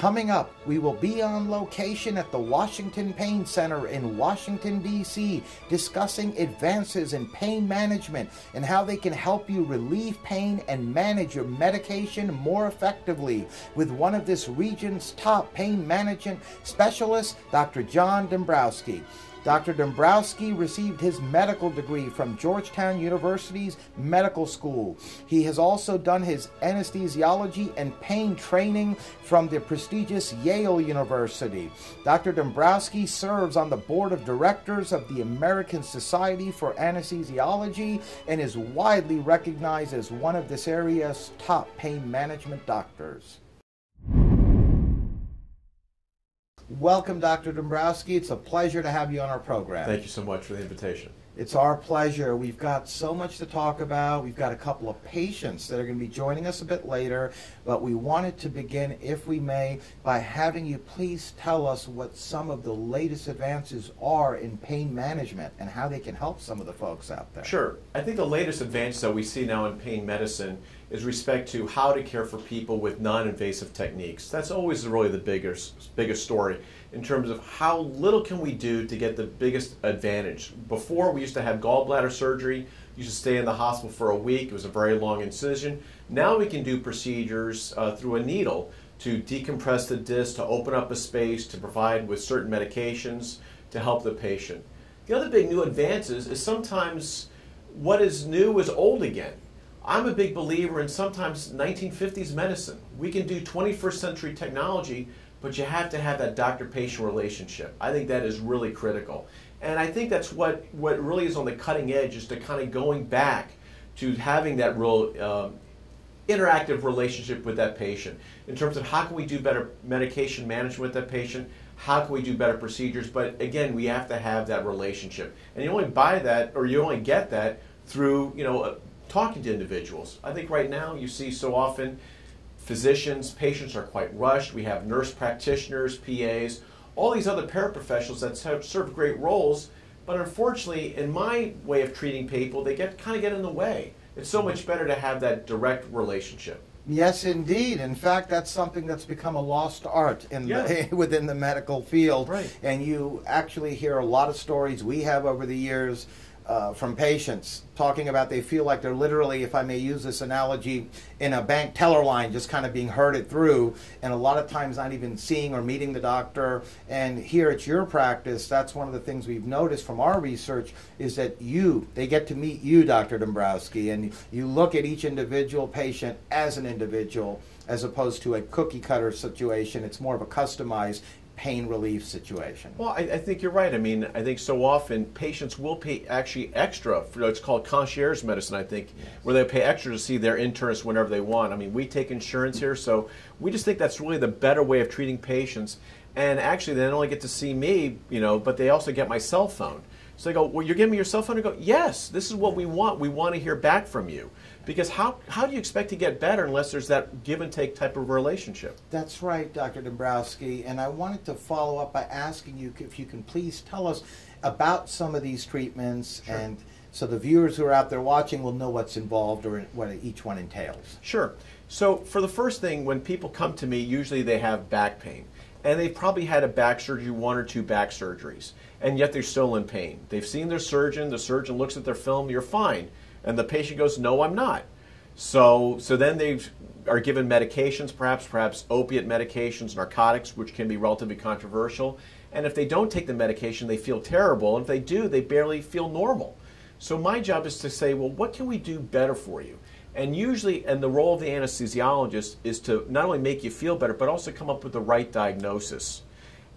Coming up, we will be on location at the Washington Pain Center in Washington, D.C., discussing advances in pain management and how they can help you relieve pain and manage your medication more effectively with one of this region's top pain management specialists, Dr. John Dombrowski. Dr. Dombrowski received his medical degree from Georgetown University's medical school. He has also done his anesthesiology and pain training from the prestigious Yale University. Dr. Dombrowski serves on the board of directors of the American Society for Anesthesiology and is widely recognized as one of this area's top pain management doctors. Welcome, Dr. Dombrowski. It's a pleasure to have you on our program. Thank you so much for the invitation. It's our pleasure. We've got so much to talk about. We've got a couple of patients that are going to be joining us a bit later, but we wanted to begin, if we may, by having you please tell us what some of the latest advances are in pain management and how they can help some of the folks out there. Sure. I think the latest advance that we see now in pain medicine is respect to how to care for people with non-invasive techniques. That's always really the biggest story in terms of how little can we do to get the biggest advantage. Before, we used to have gallbladder surgery. You used to stay in the hospital for a week. It was a very long incision. Now we can do procedures through a needle to decompress the disc, to open up a space, to provide with certain medications to help the patient. The other big new advances is sometimes what is new is old again. I'm a big believer in sometimes 1950s medicine. We can do 21st century technology, but you have to have that doctor-patient relationship. I think that is really critical. And I think that's what really is on the cutting edge, is to kind of going back to having that real interactive relationship with that patient in terms of how can we do better medication management with that patient, how can we do better procedures, but again, we have to have that relationship. And you only buy that, or you only get that through, talking to individuals. I think right now you see so often physicians, patients are quite rushed. We have nurse practitioners, PAs, all these other paraprofessionals that serve great roles, but unfortunately, in my way of treating people, they kind of get in the way. It's so much better to have that direct relationship. Yes, indeed. In fact, that's something that's become a lost art within the medical field. Right. And you actually hear a lot of stories we have over the years from patients talking about they feel like they're literally, if I may use this analogy, in a bank teller line just kind of being herded through, and a lot of times not even seeing or meeting the doctor. And here at your practice, that's one of the things we've noticed from our research is that they get to meet you, Dr. Dombrowski, and you look at each individual patient as an individual as opposed to a cookie cutter situation. It's more of a customized pain relief situation. Well, I think you're right. I mean, I think so often patients will pay actually extra for it's called concierge medicine, I think, yes, where they pay extra to see their internist whenever they want. I mean, we take insurance here, so we just think that's really the better way of treating patients. And actually, they not only get to see me, but they also get my cell phone. So they go, well, you're giving me your cell phone? I go, yes, this is what we want. We want to hear back from you. Because how do you expect to get better unless there's that give and take type of relationship? That's right, Dr. Dombrowski. And I wanted to follow up by asking you if you can please tell us about some of these treatments, sure, and so the viewers who are out there watching will know what's involved or what each one entails. Sure. So for the first thing, when people come to me, usually they have back pain. And they've probably had a back surgery, 1 or 2 back surgeries, and yet they're still in pain. They've seen their surgeon, the surgeon looks at their film, you're fine. And the patient goes, no, I'm not. So then they are given medications, perhaps opiate medications, narcotics, which can be relatively controversial. And if they don't take the medication, they feel terrible. And if they do, they barely feel normal. So my job is to say, well, what can we do better for you? And usually, and the role of the anesthesiologist is to not only make you feel better, but also come up with the right diagnosis.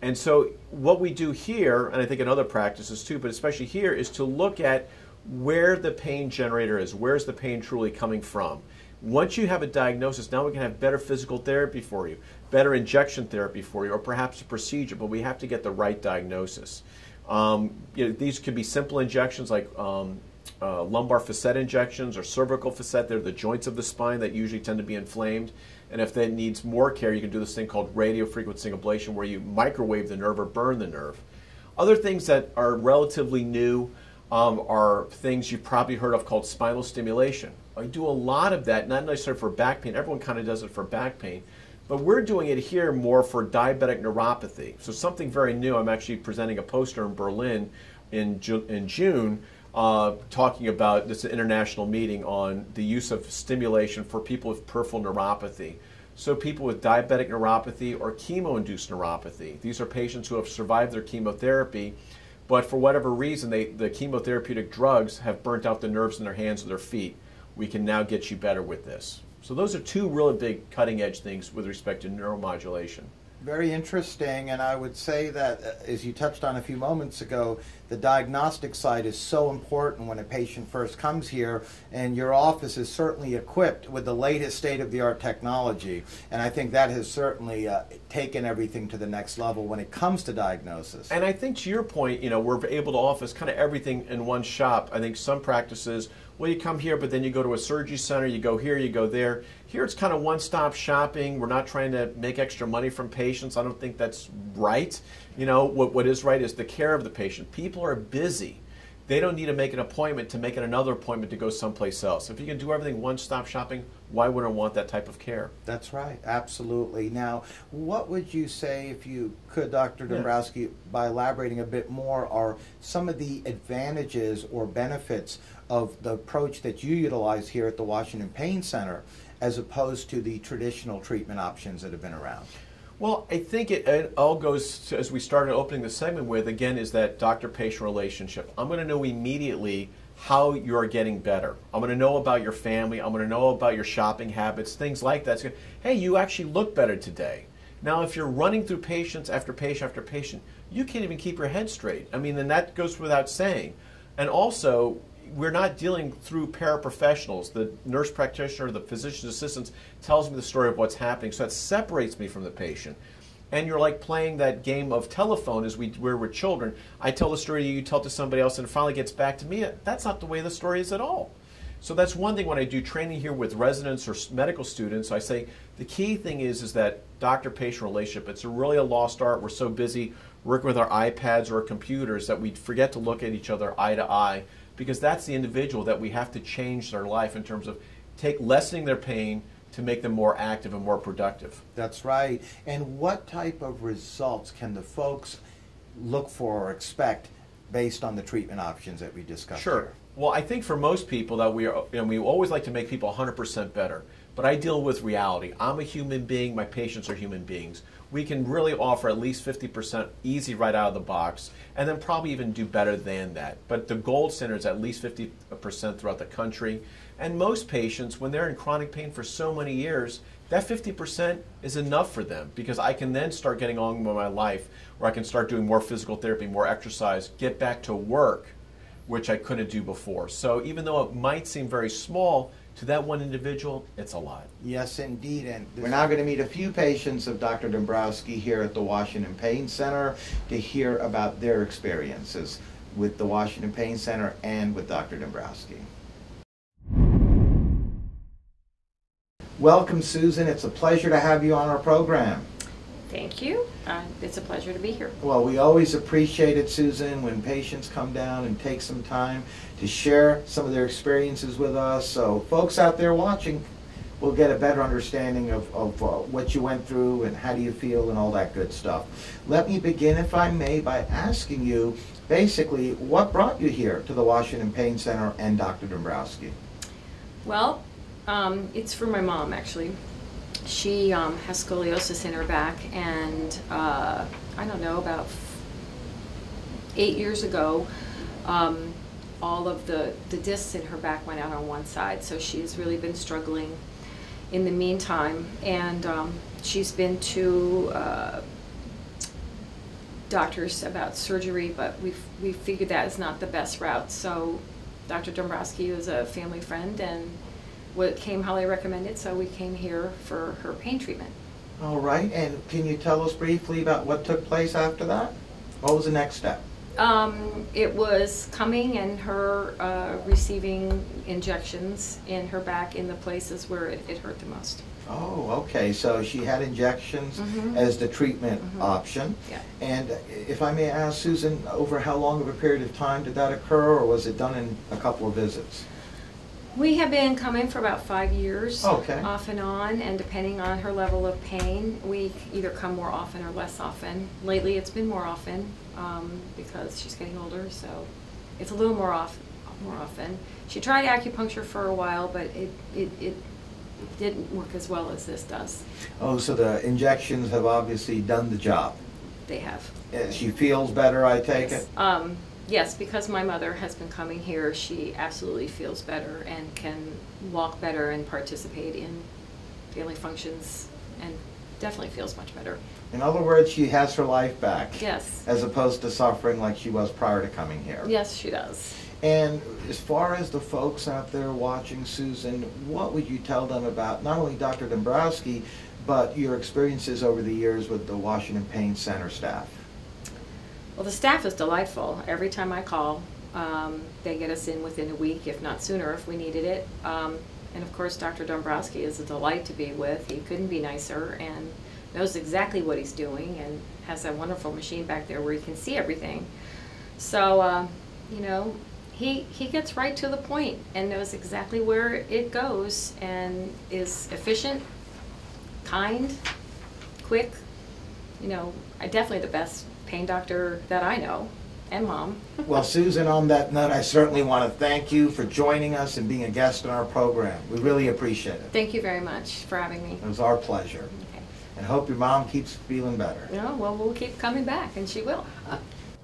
And so what we do here, and I think in other practices too, but especially here, is to look at where the pain generator is. Where's the pain truly coming from? Once you have a diagnosis, now we can have better physical therapy for you, better injection therapy for you, or perhaps a procedure, but we have to get the right diagnosis. These could be simple injections like lumbar facet injections or cervical facet. They're the joints of the spine that usually tend to be inflamed. And if that needs more care, you can do this thing called radiofrequency ablation, where you microwave the nerve or burn the nerve. Other things that are relatively new are things you've probably heard of called spinal stimulation. I do a lot of that, not necessarily for back pain. Everyone kind of does it for back pain. But we're doing it here more for diabetic neuropathy. So something very new. I'm actually presenting a poster in Berlin in June talking about this international meeting on the use of stimulation for people with peripheral neuropathy. So people with diabetic neuropathy or chemo-induced neuropathy. These are patients who have survived their chemotherapy, but for whatever reason, the chemotherapeutic drugs have burnt out the nerves in their hands or their feet. We can now get you better with this. So those are two really big cutting-edge things with respect to neuromodulation. Very interesting, and I would say that, as you touched on a few moments ago, the diagnostic side is so important when a patient first comes here, and your office is certainly equipped with the latest state-of-the-art technology, and I think that has certainly taken everything to the next level when it comes to diagnosis. And I think to your point, we're able to offer kind of everything in one shop. I think some practices, well, you come here, but then you go to a surgery center, you go here, you go there. Here it's kind of one-stop shopping. We're not trying to make extra money from patients. I don't think that's right. What is right is the care of the patient. People are busy. They don't need to make an appointment to make another appointment to go someplace else. If you can do everything one-stop shopping, why wouldn't I want that type of care? That's right, absolutely. Now, what would you say, if you could, Dr. Dombrowski, by elaborating a bit more, are some of the advantages or benefits of the approach that you utilize here at the Washington Pain Center as opposed to the traditional treatment options that have been around? Well, I think it all goes to, as we started opening the segment with, again, is that doctor-patient relationship. I'm going to know immediately how you're getting better. I'm going to know about your family. I'm going to know about your shopping habits, things like that. So, hey, you actually look better today. Now, if you're running through patients after patient after patient, you can't even keep your head straight. I mean, then that goes without saying. And also, we're not dealing through paraprofessionals. The nurse practitioner, the physician's assistant tells me the story of what's happening, so that separates me from the patient. And you're like playing that game of telephone as we're with children. I tell the story to you, you tell it to somebody else, and it finally gets back to me. That's not the way the story is at all. So that's one thing when I do training here with residents or medical students. I say the key thing is that doctor-patient relationship. It's really a lost art. We're so busy working with our iPads or our computers that we forget to look at each other eye to eye, because that's the individual that we have to change their life in terms of lessening their pain to make them more active and more productive. That's right. And what type of results can the folks look for or expect based on the treatment options that we discussed? Sure. Here? Well, I think for most people that we always like to make people 100% better, but I deal with reality. I'm a human being, my patients are human beings. We can really offer at least 50% easy right out of the box, and then probably even do better than that. But the gold standard is at least 50% throughout the country. And most patients, when they're in chronic pain for so many years, that 50% is enough for them, because I can then start getting on with my life, where I can start doing more physical therapy, more exercise, get back to work, which I couldn't do before. So even though it might seem very small, to that one individual, it's a lot. Yes, indeed. And we're now going to meet a few patients of Dr. Dombrowski here at the Washington Pain Center to hear about their experiences with the Washington Pain Center and with Dr. Dombrowski. Welcome, Susan. It's a pleasure to have you on our program. Thank you. It's a pleasure to be here. Well, we always appreciate it, Susan, when patients come down and take some time to share some of their experiences with us. So folks out there watching will get a better understanding of what you went through and how do you feel and all that good stuff. Let me begin, if I may, by asking you basically what brought you here to the Washington Pain Center and Dr. Dombrowski? Well, it's for my mom, actually. She has scoliosis in her back, and I don't know, about 8 years ago, all of the discs in her back went out on one side, so she's really been struggling in the meantime. And she's been to doctors about surgery, but we figured that is not the best route. So Dr. Dombrowski was a family friend and came highly recommended, so we came here for her pain treatment. All right, and can you tell us briefly about what took place after that? What was the next step? It was coming and her receiving injections in her back in the places where it hurt the most. Oh, okay, so she had injections as the treatment option. Yeah. And if I may ask, Susan, over how long of a period of time did that occur, or was it done in a couple of visits? We have been coming for about 5 years, Okay. off and on, and depending on her level of pain, we either come more often or less often. Lately, it's been more often because she's getting older, so it's a little more often. She tried acupuncture for a while, but it didn't work as well as this does. Oh, so the injections have obviously done the job. They have. She feels better, I take it? Yes, because my mother has been coming here, she absolutely feels better and can walk better and participate in daily functions and definitely feels much better. In other words, she has her life back. Yes. As opposed to suffering like she was prior to coming here. Yes, she does. And as far as the folks out there watching, Susan, what would you tell them about not only Dr. Dombrowski, but your experiences over the years with the Washington Pain Center staff? Well, the staff is delightful. Every time I call, they get us in within a week, if not sooner, if we needed it. And of course, Dr. Dombrowski is a delight to be with. He couldn't be nicer and knows exactly what he's doing and has a wonderful machine back there where he can see everything. So, you know, he gets right to the point and knows exactly where it goes and is efficient, kind, quick. You know, definitely the best pain doctor that I know, and Mom. Well, Susan, on that note, I certainly want to thank you for joining us and being a guest on our program. We really appreciate it. Thank you very much for having me. It was our pleasure. Okay. And hope your mom keeps feeling better. Yeah, well, we'll keep coming back, and she will.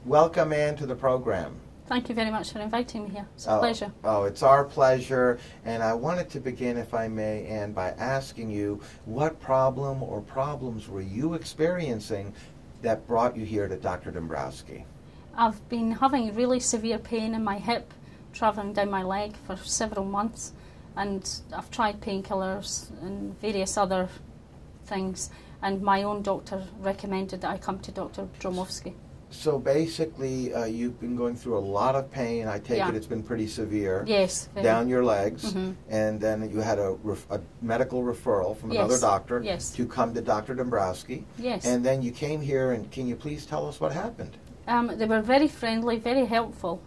Welcome, Ann, to the program. Thank you very much for inviting me here. It's a pleasure. Oh, it's our pleasure. And I wanted to begin, if I may, Ann, by asking you, what problem or problems were you experiencing that brought you here to Dr. Dombrowski? I've been having really severe pain in my hip, travelling down my leg for several months, and I've tried painkillers and various other things, and my own doctor recommended that I come to Dr. Dombrowski. So basically, you've been going through a lot of pain. I take it it's been pretty severe. Yes. Down your legs. And then you had a medical referral from another doctor to come to Dr. Dombrowski. Yes. And then you came here, and can you please tell us what happened? They were very friendly, very helpful.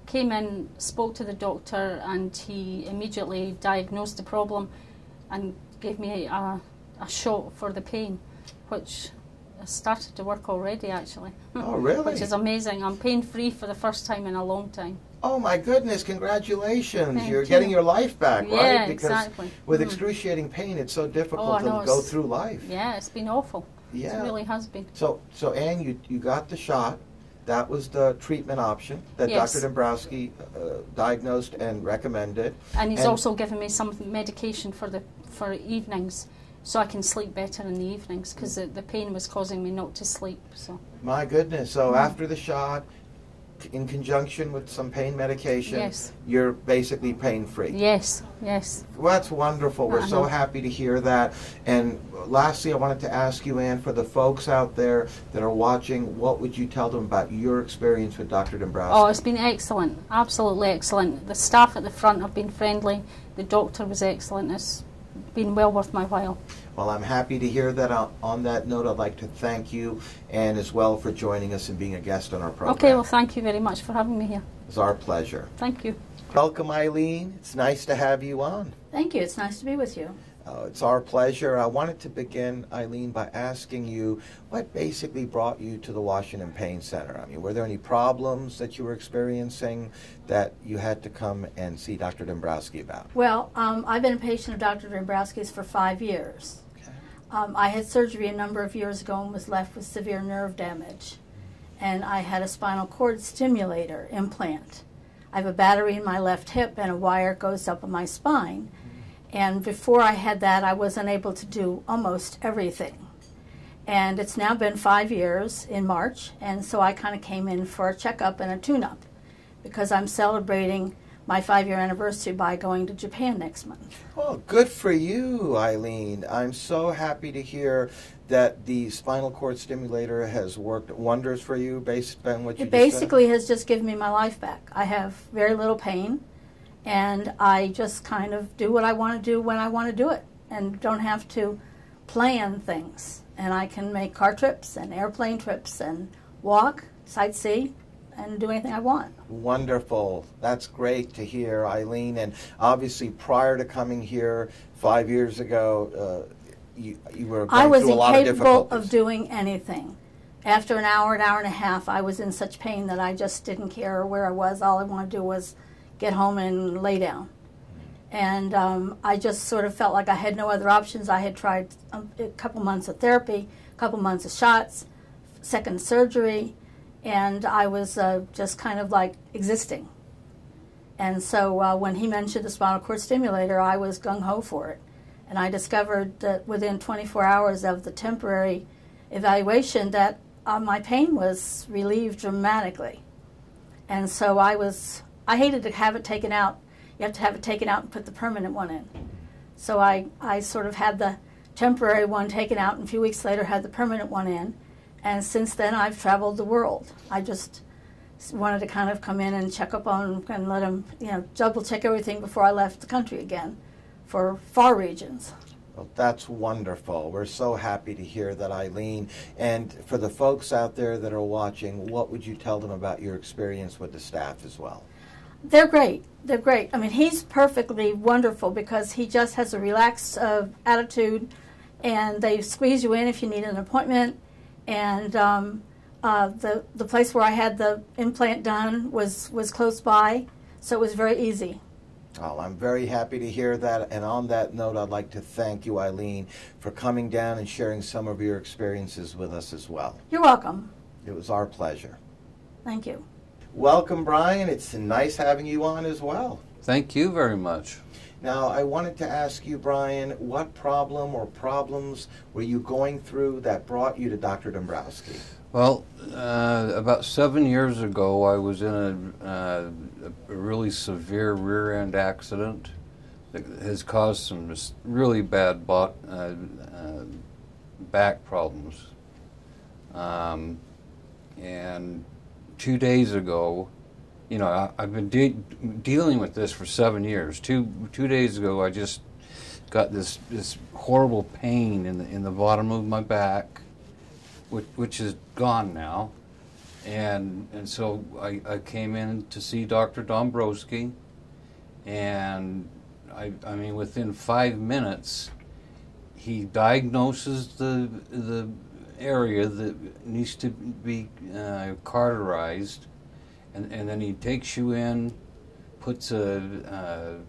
Came in, spoke to the doctor, and he immediately diagnosed the problem and gave me a shot for the pain, which started to work already, actually. Oh, really? Which is amazing. I'm pain-free for the first time in a long time. Oh, my goodness, congratulations. Thank You're you. getting your life back, right? Yeah, because exactly. with excruciating pain, it's so difficult to know, go through life. Yeah, it's been awful. Yeah. It really has been. So Ann, you got the shot. That was the treatment option that Dr. Dombrowski diagnosed and recommended. And he's also given me some medication for evenings, so I can sleep better in the evenings, because the pain was causing me not to sleep. So. My goodness. So after the shot, in conjunction with some pain medication, you're basically pain-free. Yes, yes. Well, that's wonderful. We're so happy to hear that. And lastly, I wanted to ask you, Ann, for the folks out there that are watching, what would you tell them about your experience with Dr. Dombrowski? Oh, it's been excellent. Absolutely excellent. The staff at the front have been friendly. The doctor was excellent. It's been well worth my while. Well, I'm happy to hear that. On that note, I'd like to thank you, and as well for joining us and being a guest on our program. Okay, well, thank you very much for having me here. It's our pleasure. Thank you. Welcome, Eileen. It's nice to have you on. Thank you. It's nice to be with you. It's our pleasure. I wanted to begin, Eileen, by asking you what basically brought you to the Washington Pain Center. I mean, were there any problems that you were experiencing that you had to come and see Dr. Dombrowski about? Well, I've been a patient of Dr. Dombrowski's for 5 years. Okay. I had surgery a number of years ago and was left with severe nerve damage. And I had a spinal cord stimulator implant. I have a battery in my left hip and a wire goes up on my spine. And before I had that, I wasn't able to do almost everything. And it's now been 5 years in March, and so I kind of came in for a checkup and a tune-up because I'm celebrating my 5-year anniversary by going to Japan next month. Well, good for you, Eileen. I'm so happy to hear that the spinal cord stimulator has worked wonders for you based on what you just said. It basically has just given me my life back. I have very little pain. And I just kind of do what I want to do when I want to do it and don't have to plan things. And I can make car trips and airplane trips and walk, sightsee, and do anything I want. Wonderful. That's great to hear, Eileen. And obviously, prior to coming here 5 years ago, you were going through a lot of difficulties. I was incapable of doing anything. After an hour and a half, I was in such pain that I just didn't care where I was. All I wanted to do was get home and lay down. And I just sort of felt like I had no other options. I had tried a couple months of therapy, a couple months of shots, second surgery, and I was just kind of like existing. And so when he mentioned the spinal cord stimulator, I was gung-ho for it. And I discovered that within 24 hours of the temporary evaluation that my pain was relieved dramatically. And so I hated to have it taken out. You have to have it taken out and put the permanent one in. So I sort of had the temporary one taken out, and a few weeks later had the permanent one in. And since then, I've traveled the world. I just wanted to kind of come in and check up on and let him, double check everything before I left the country again for far regions. Well, that's wonderful. We're so happy to hear that, Eileen. And for the folks out there that are watching, what would you tell them about your experience with the staff as well? They're great. They're great. I mean, he's perfectly wonderful because he just has a relaxed attitude, and they squeeze you in if you need an appointment. And the place where I had the implant done was close by, so it was very easy. Oh, I'm very happy to hear that. And on that note, I'd like to thank you, Eileen, for coming down and sharing some of your experiences with us as well. You're welcome. It was our pleasure. Thank you. Welcome, Brian. It's nice having you on as well. Thank you very much. Now, I wanted to ask you, Brian, what problem or problems were you going through that brought you to Dr. Dombrowski? Well, about 7 years ago, I was in a really severe rear-end accident that has caused some really bad back problems. And 2 days ago, I've been dealing with this for 7 years. Two days ago, I just got this horrible pain in the bottom of my back, which is gone now, and so I came in to see Dr. Dombrowski, and I mean within 5 minutes, he diagnoses the area that needs to be cauterized. And then he takes you in, puts a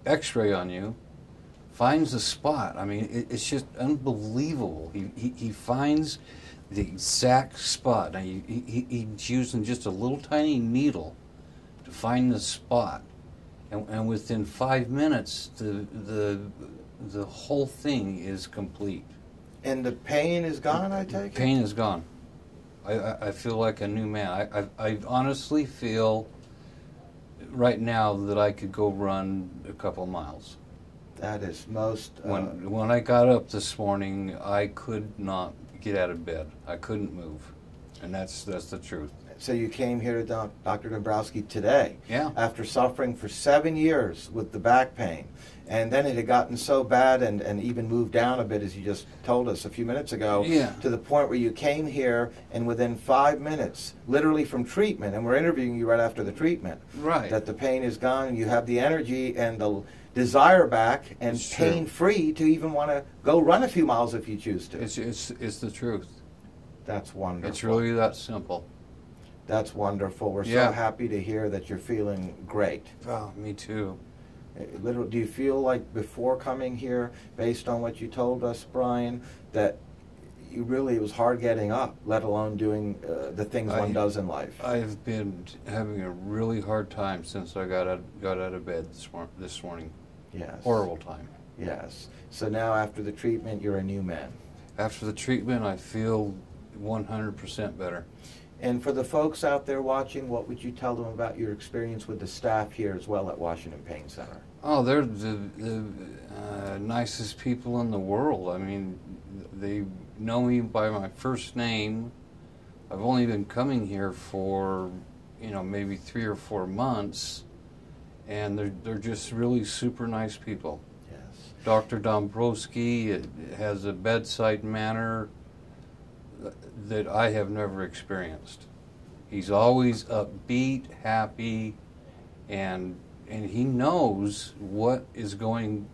X-ray on you, finds the spot. I mean, it's just unbelievable. He finds the exact spot. Now, he's using just a little tiny needle to find the spot, and within 5 minutes, the whole thing is complete. And the pain is gone, I take it? Pain is gone. I feel like a new man. I honestly feel right now that I could go run a couple miles. That is most... When I got up this morning, I could not get out of bed. I couldn't move. And that's the truth. So you came here to Dr. Dombrowski today. Yeah. After suffering for 7 years with the back pain. And then it had gotten so bad and even moved down a bit, as you just told us a few minutes ago, yeah, to the point where you came here and within 5 minutes, literally from treatment, and we're interviewing you right after the treatment, right, that the pain is gone and you have the energy and the desire back and pain-free to even want to go run a few miles if you choose to. It's the truth. That's wonderful. It's really that simple. That's wonderful. We're so happy to hear that you're feeling great. Oh, me too. Do you feel like before coming here, based on what you told us, Brian, that it was hard getting up, let alone doing the things one does in life? I've been having a really hard time since I got out of bed this morning. Yes. Horrible time. Yes. So now after the treatment, you're a new man. After the treatment, I feel 100% better. And for the folks out there watching, what would you tell them about your experience with the staff here as well at Washington Pain Center? Oh, they're the nicest people in the world. I mean, they know me by my first name. I've only been coming here for, maybe 3 or 4 months, and they're just really super nice people. Yes. Dr. Dombrowski has a bedside manner that I have never experienced. He's always upbeat, happy, and he knows what is going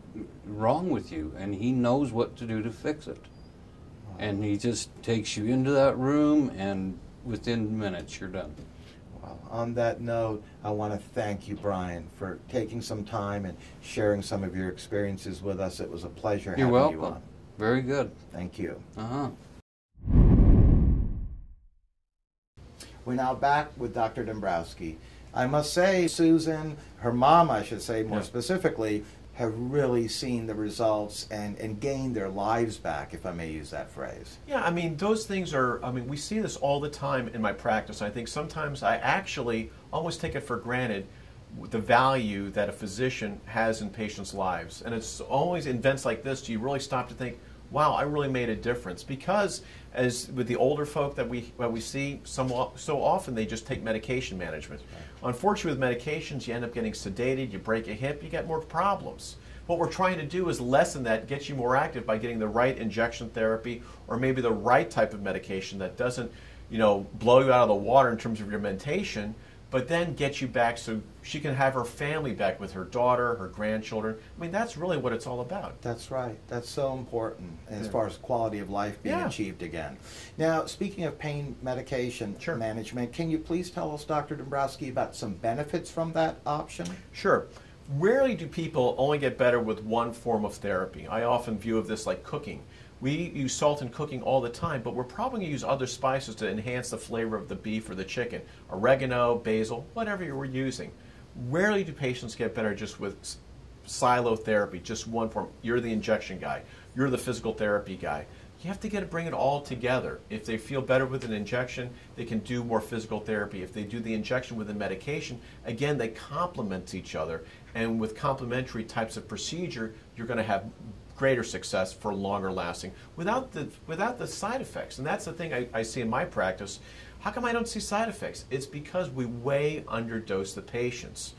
wrong with you, and he knows what to do to fix it. And he just takes you into that room, and within minutes you're done. Well, on that note, I want to thank you, Brian, for taking some time and sharing some of your experiences with us. It was a pleasure having You're you welcome. on. Very good. Thank you. Uh-huh. We're now back with Dr. Dombrowski. I must say, Susan, her mom, I should say more specifically, have really seen the results and gained their lives back, if I may use that phrase. Yeah, I mean, those things are, I mean, we see this all the time in my practice. I think sometimes I actually almost take it for granted the value that a physician has in patients' lives. And it's always in events like this, do you really stop to think, wow, I really made a difference? Because as with the older folk that we see, so often they just take medication management. Right. Unfortunately, with medications, you end up getting sedated, you break a hip, you get more problems. What we're trying to do is lessen that, get you more active by getting the right injection therapy or maybe the right type of medication that doesn't, you know, blow you out of the water in terms of your mentation, but then get you back so she can have her family back with her daughter, her grandchildren. I mean, that's really what it's all about. That's right. That's so important as far as quality of life being achieved again. Now, speaking of pain medication management, can you please tell us, Dr. Dombrowski, about some benefits from that option? Sure. Rarely do people only get better with one form of therapy. I often view of this like cooking. We use salt in cooking all the time, but we're probably going to use other spices to enhance the flavor of the beef or the chicken. Oregano, basil, whatever you're using. Rarely do patients get better just with silo therapy, just one form. You're the injection guy. You're the physical therapy guy. You have to bring it all together. If they feel better with an injection, they can do more physical therapy. If they do the injection with a medication, again, they complement each other. And with complementary types of procedure, you're going to have greater success for longer lasting without the side effects. And that's the thing I see in my practice. How come I don't see side effects? It's because we way underdose the patients.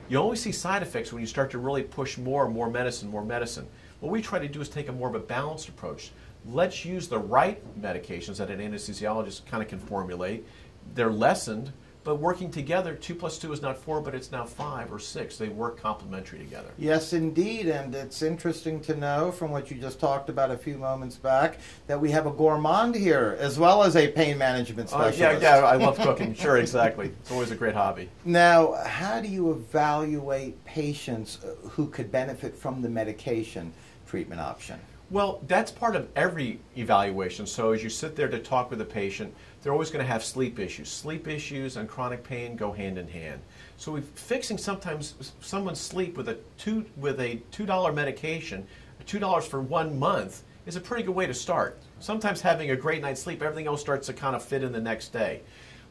You only see side effects when you start to really push more medicine, more medicine. What we try to do is take a more of a balanced approach. Let's use the right medications that an anesthesiologist kind of can formulate. They're lessened, but working together, 2 + 2 is not 4, but it's now 5 or 6. They work complementary together. Yes, indeed, and it's interesting to know from what you just talked about a few moments back that we have a gourmand here as well as a pain management specialist. Yeah, I love cooking. Sure, exactly. It's always a great hobby. Now, how do you evaluate patients who could benefit from the medication treatment option? Well, that's part of every evaluation. So as you sit there to talk with a patient, they're always going to have sleep issues. Sleep issues and chronic pain go hand in hand. So we're fixing sometimes someone's sleep with a $2 medication, $2 for 1 month is a pretty good way to start. Sometimes having a great night's sleep, everything else starts to kind of fit in the next day.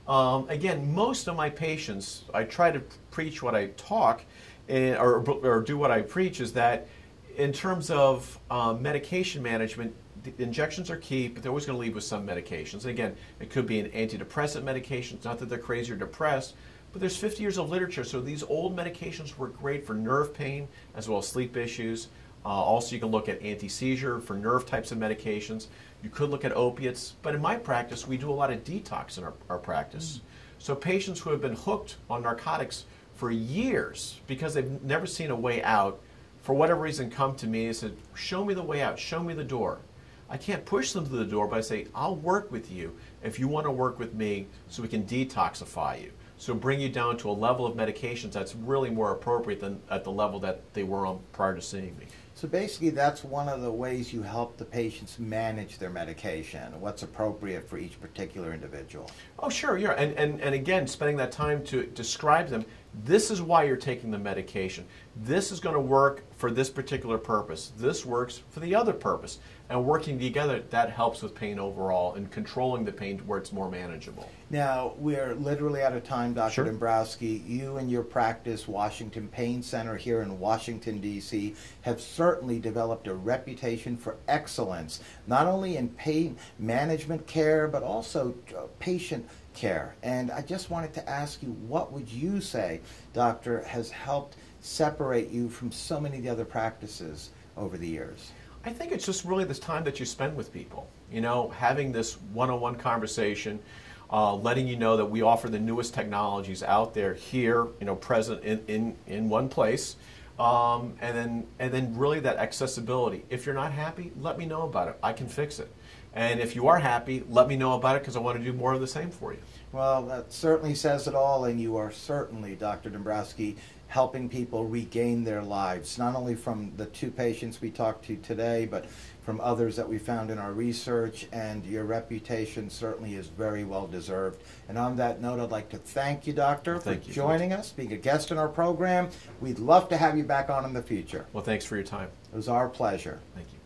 Again, most of my patients, I try to preach what I talk or do what I preach, is that in terms of medication management, the injections are key, but they're always going to leave with some medications. And again, it could be an antidepressant medication. It's not that they're crazy or depressed, but there's 50 years of literature. So these old medications work great for nerve pain as well as sleep issues. Also, you can look at anti-seizure for nerve types of medications. You could look at opiates. But in my practice, we do a lot of detox in our practice. So patients who have been hooked on narcotics for years because they've never seen a way out, for whatever reason, come to me and said, show me the way out, show me the door. I can't push them to the door, but I say, I'll work with you if you want to work with me so we can detoxify you. So bring you down to a level of medications that's really more appropriate than at the level that they were on prior to seeing me. So basically that's one of the ways you help the patients manage their medication, what's appropriate for each particular individual. Oh, sure, yeah. And again, spending that time to describe them, this is why you're taking the medication. This is going to work for this particular purpose. This works for the other purpose. And working together, that helps with pain overall and controlling the pain to where it's more manageable. Now, we're literally out of time, Dr. Sure. Dombrowski. You and your practice, Washington Pain Center here in Washington, D.C., have certainly developed a reputation for excellence, not only in pain management care, but also patient care. And I just wanted to ask you, what would you say, Doctor, has helped separate you from so many of the other practices over the years? I think it's just really this time that you spend with people. You know, having this one-on-one conversation, letting you know that we offer the newest technologies out there here, you know, present in one place. And then really that accessibility. If you're not happy, let me know about it. I can fix it. And if you are happy, let me know about it because I want to do more of the same for you. Well, that certainly says it all, and you are certainly, Dr. Dombrowski, helping people regain their lives, not only from the 2 patients we talked to today, but from others that we found in our research, and your reputation certainly is very well deserved. And on that note, I'd like to thank you, Doctor, for joining us, being a guest in our program. We'd love to have you back on in the future. Well, thanks for your time. It was our pleasure. Thank you.